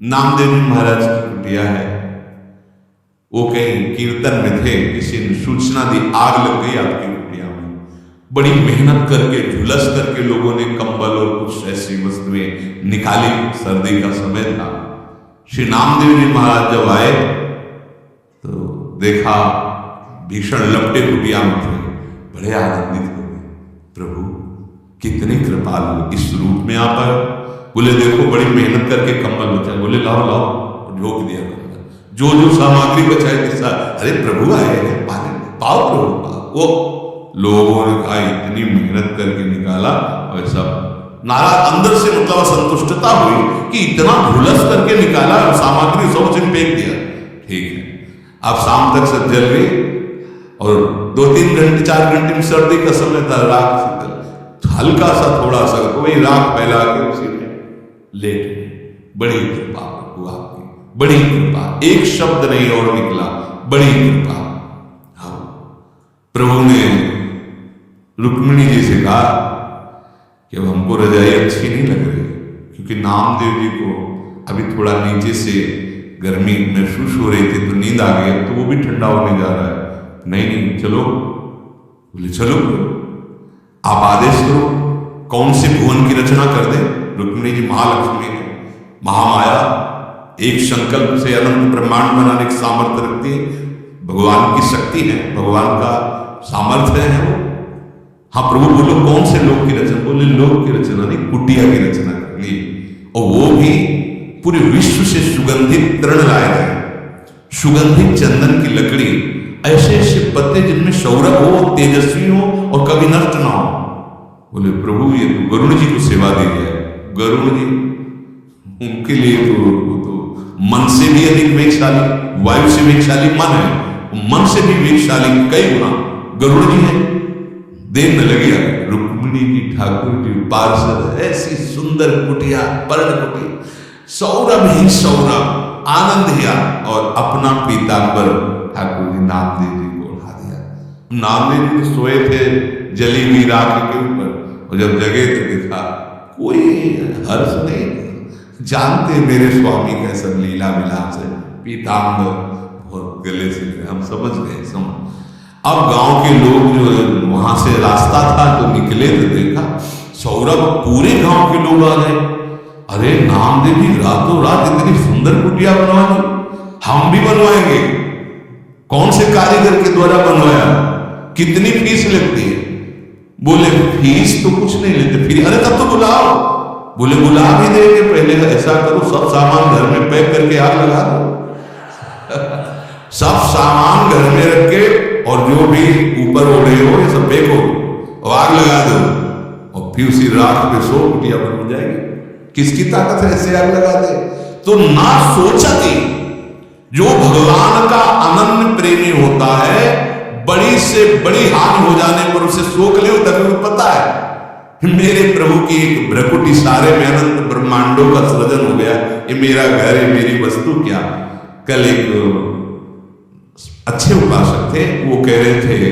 नामदेव जी महाराज की कुटिया है, वो कहीं कीर्तन में थे, किसी ने सूचना दी आग लग गई आपकी कुटिया में। बड़ी मेहनत करके झुलस करके लोगों ने कंबल और कुछ ऐसी वस्तुएं निकाली, सर्दी का समय था। श्री नामदेव जी महाराज जब आए तो देखा भीषण लपटे कुटिया में थे, बड़े आनंदित हो गए। प्रभु कितनी कृपालु, इस रूप में आप आए। बोले देखो बड़ी मेहनत करके कंबल बचाए। बोले लाओ लाओ, झोंक दिया कंबल, जो जो सामग्री बचाई थी। अरे प्रभु आए हैं, पाओ प्रभु पाओ। वो लोगों ने कहा इतनी मेहनत करके निकाला, वैसा नाराज अंदर से मतलब असंतुष्टता हुई कि इतना झुलस करके निकाला, सामग्री सब कुछ फेंक दिया। ठीक है, अब शाम तक सब जल गई और 2-3 घंटे 4 घंटे में सर्दी का समय था, राख शीतल, हल्का सा थोड़ा सा वही राख फैला के उसी में लेट गए। बड़ी कृपा प्रभु आपकी, बड़ी कृपा, एक शब्द नहीं और निकला, बड़ी कृपा। हाँ, प्रभु ने रुक्मिणी जी से कहा कि अब हमको रजाई अच्छी नहीं लग रही, क्योंकि नामदेव जी को अभी थोड़ा नीचे से गर्मी महसूस हो रही थी, तो नींद आ गई, तो वो भी ठंडा होने जा रहा है। नहीं नहीं चलो। बोले चलो, आप आदेश करो, कौन से भुवन की रचना कर दे। रुक्मिणी जी महालक्ष्मी है, महामाया, एक संकल्प से अनंत ब्रह्मांड बनाने की सामर्थ्य रखती है, भगवान की शक्ति है, भगवान का सामर्थ्य है वो। हाँ प्रभु बोलो कौन से लोक की रचना। बोले लोक की रचना नहीं, कुटिया की रचना करनी, और वो भी पूरे विश्व से सुगंधित तृण लाए गए, सुगंधित चंदन की लकड़ी, ऐसे ऐसे पत्ते जिनमें सौरभ हो, तेजस्वी हो और कभी नष्ट ना हो। बोले प्रभु ये तो गरुड़ जी को सेवा दे गया। गरुड़ जी उनके लिए तो मन से भी अधिक वेगशाली, वायु से वेगशाली मन है, मन से भी वेगशाली कई गुना गरुड़ जी है। देर न लगी रुक्मिणी जी ठाकुर जी पार्षद, ऐसी सुंदर कुटिया, पर्ण कुटिया, सौरभ ही सौरभ, आनंद ही, और अपना पीतांबर ठाकुर जी नामदेव जी को उठा दिया। नामदेव जी सोए थे जली हुई राख के ऊपर, और जब जगे तो देखा कोई हर्ष नहीं, जानते मेरे स्वामी का सब लीला विलास है, पीतांबर और गले से हम समझ गए। अब गांव के लोग जो वहां से रास्ता था तो निकले तो देखा सौरभ, पूरे गांव के लोग आ गए। अरे नामदेव जी रातों रात इतनी सुंदर कुटिया बनवा दी, हम भी बनवाएंगे। कौन से कारीगर के द्वारा बनवाया, कितनी फीस लगती है। बोले फीस तो कुछ नहीं लेते। फिर अरे तब तो बुलाओ। बोले बुला भी देंगे, पहले ऐसा करो सब सामान घर में पैक करके आग लगा दो। सब सामान घर में रख के और जो भी ऊपर ओढ़े हो ये सब पैक हो और आग लगा दो, और फिर उसी रात पे सो कुटिया बन जाएगी। किसकी ताकत है ऐसे आग लगा दे। तो ना सोचा थी, जो भगवान का अनन्य प्रेमी होता है, बड़ी से बड़ी हानि हो जाने पर उसे शोक ले, तभी पता है मेरे प्रभु की एक भ्रकुटी सारे में अनंत ब्रह्मांडों का सृजन हो गया, ये मेरा घर है, मेरी वस्तु क्या। कल एक अच्छे उपासक थे, वो कह रहे थे,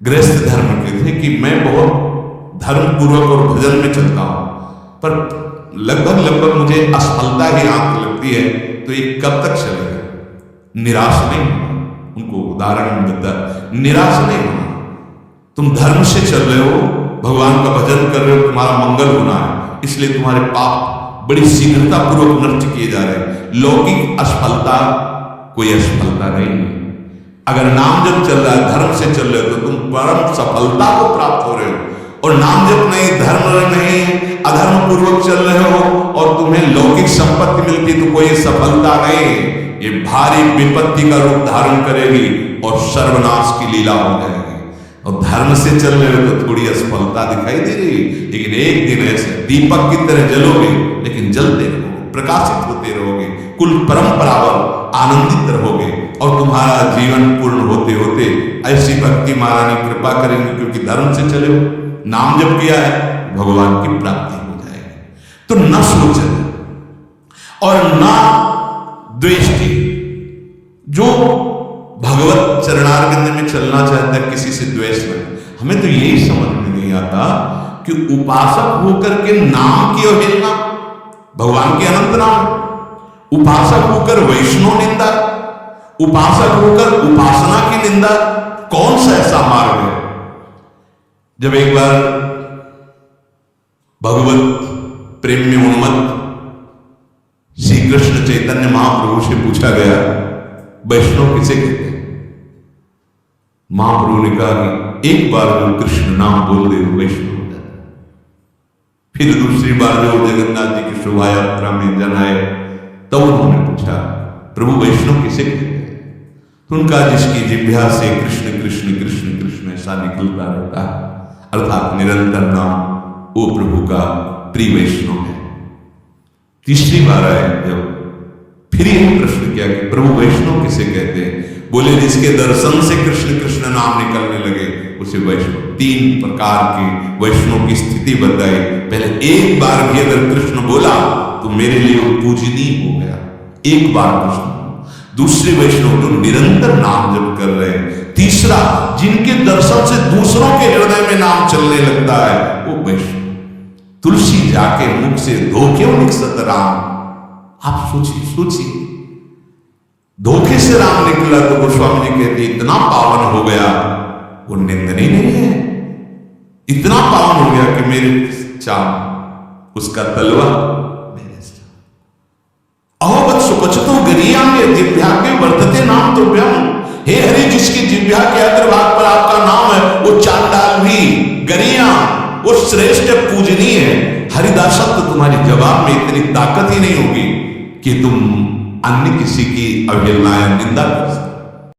गृहस्थ धर्म के थे, कि मैं बहुत धर्म पूर्वक और भजन में चलता हूं, पर लगभग मुझे असफलता ही आंख लगती है, तो ये कब तक चलेगा। निराश नहीं होना, उनको उदाहरण देता, निराश नहीं होना। तुम धर्म से चल रहे हो, भगवान का भजन कर रहे हो, तुम्हारा मंगल होना है, इसलिए तुम्हारे पाप बड़ी शीघ्रता पूर्वक नष्ट किए जा रहे हैं। लौकिक असफलता कोई असफलता नहीं है। अगर नाम जप चल रहा है, धर्म से चल रहे हो, तो तुम परम सफलता को प्राप्त हो रहे हो। और नाम जप नहीं, धर्म नहीं, अधर्म पूर्वक चल रहे हो और तुम्हें लौकिक संपत्ति मिलती, तो कोई सफलता नहीं, ये भारी विपत्ति का रूप धारण करेगी और सर्वनाश की लीला हो जाएगी। और धर्म से चल रहे हो तो थोड़ी असफलता दिखाई दे रही, लेकिन एक दिन ऐसे दीपक की तरह जलोगे, लेकिन जलते रहोगे, प्रकाशित होते रहोगे, कुल परंपरा पर आनंदित रहोगे, और तुम्हारा जीवन पूर्ण होते होते ऐसी भक्ति महारानी कृपा करेंगे, क्योंकि धर्म से चले हो, नाम जप किया है, भगवान की प्राप्ति हो जाएगी। तो न सोचन और न द्वेष्टि, जो भगवत चरणारविंद में चलना चाहता है, किसी से द्वेष नहीं। हमें तो यही समझ में नहीं आता कि उपासक होकर के नाम की अवहेलना, भगवान के अनंत नाम, उपासक होकर वैष्णव निंदा, उपासक होकर उपासना की निंदा, कौन सा ऐसा मार्ग है? जब एक बार भगवत प्रेम में उन्मत्त श्री कृष्ण चैतन्य महाप्रभु से पूछा गया, वैष्णव किसे कहते हैं? महाप्रभु ने कहा कि एक बार जो कृष्ण नाम बोल दे वो वैष्णव होता है। फिर दूसरी बार जो जगन्नाथ जी की शोभा यात्रा में जन आए तब उन्होंने पूछा, प्रभु वैष्णव किसे कहते हैं? तो उनका जिसकी जिह्वा से कृष्ण कृष्ण कृष्ण कृष्ण ऐसा निकलता रहता है, अर्थात निरंतर नाम, वो प्रभु का प्रिय वैष्णव है। तीसरी बार आए जब, फिर यह प्रश्न किया कि प्रभु वैष्णव किसे कहते हैं? बोले जिसके दर्शन से कृष्ण कृष्ण नाम निकलने लगे उसे वैष्णव। 3 प्रकार के वैष्णव की स्थिति बताई। पहले एक बार भी अगर कृष्ण बोला तो मेरे लिए वो पूजनीय हो गया, एक बार कृष्ण। दूसरे वैष्णव जो निरंतर नाम जप कर रहे हैं। तीसरा, जिनके दर्शन से दूसरों के हृदय में नाम चलने लगता है वो वैष्णव। तुलसी जाके मुख से धोखे निकसत राम। आप सोचिए धोखे से राम निकला तो गोस्वामी जी कहते इतना पावन हो गया, वो निंदनीय नहीं है, इतना पावन हो गया कि मेरे चाम उसका तलवा मेरे चाम। अहोवत सुपचतो गरियांगे जिह्वाग्रे वर्तते नाम तो व्याम। हे हरि, जिसकी जिह्वा के अग्रभाग पर आपका नाम है वो चांडाल भी, गरिया वो श्रेष्ठ पूजनीय है। हरिदासत्व तो तुम्हारी जवाब में इतनी ताकत ही नहीं होगी कि तुम अन्य किसी की अवहेलना या निंदा कर सकते।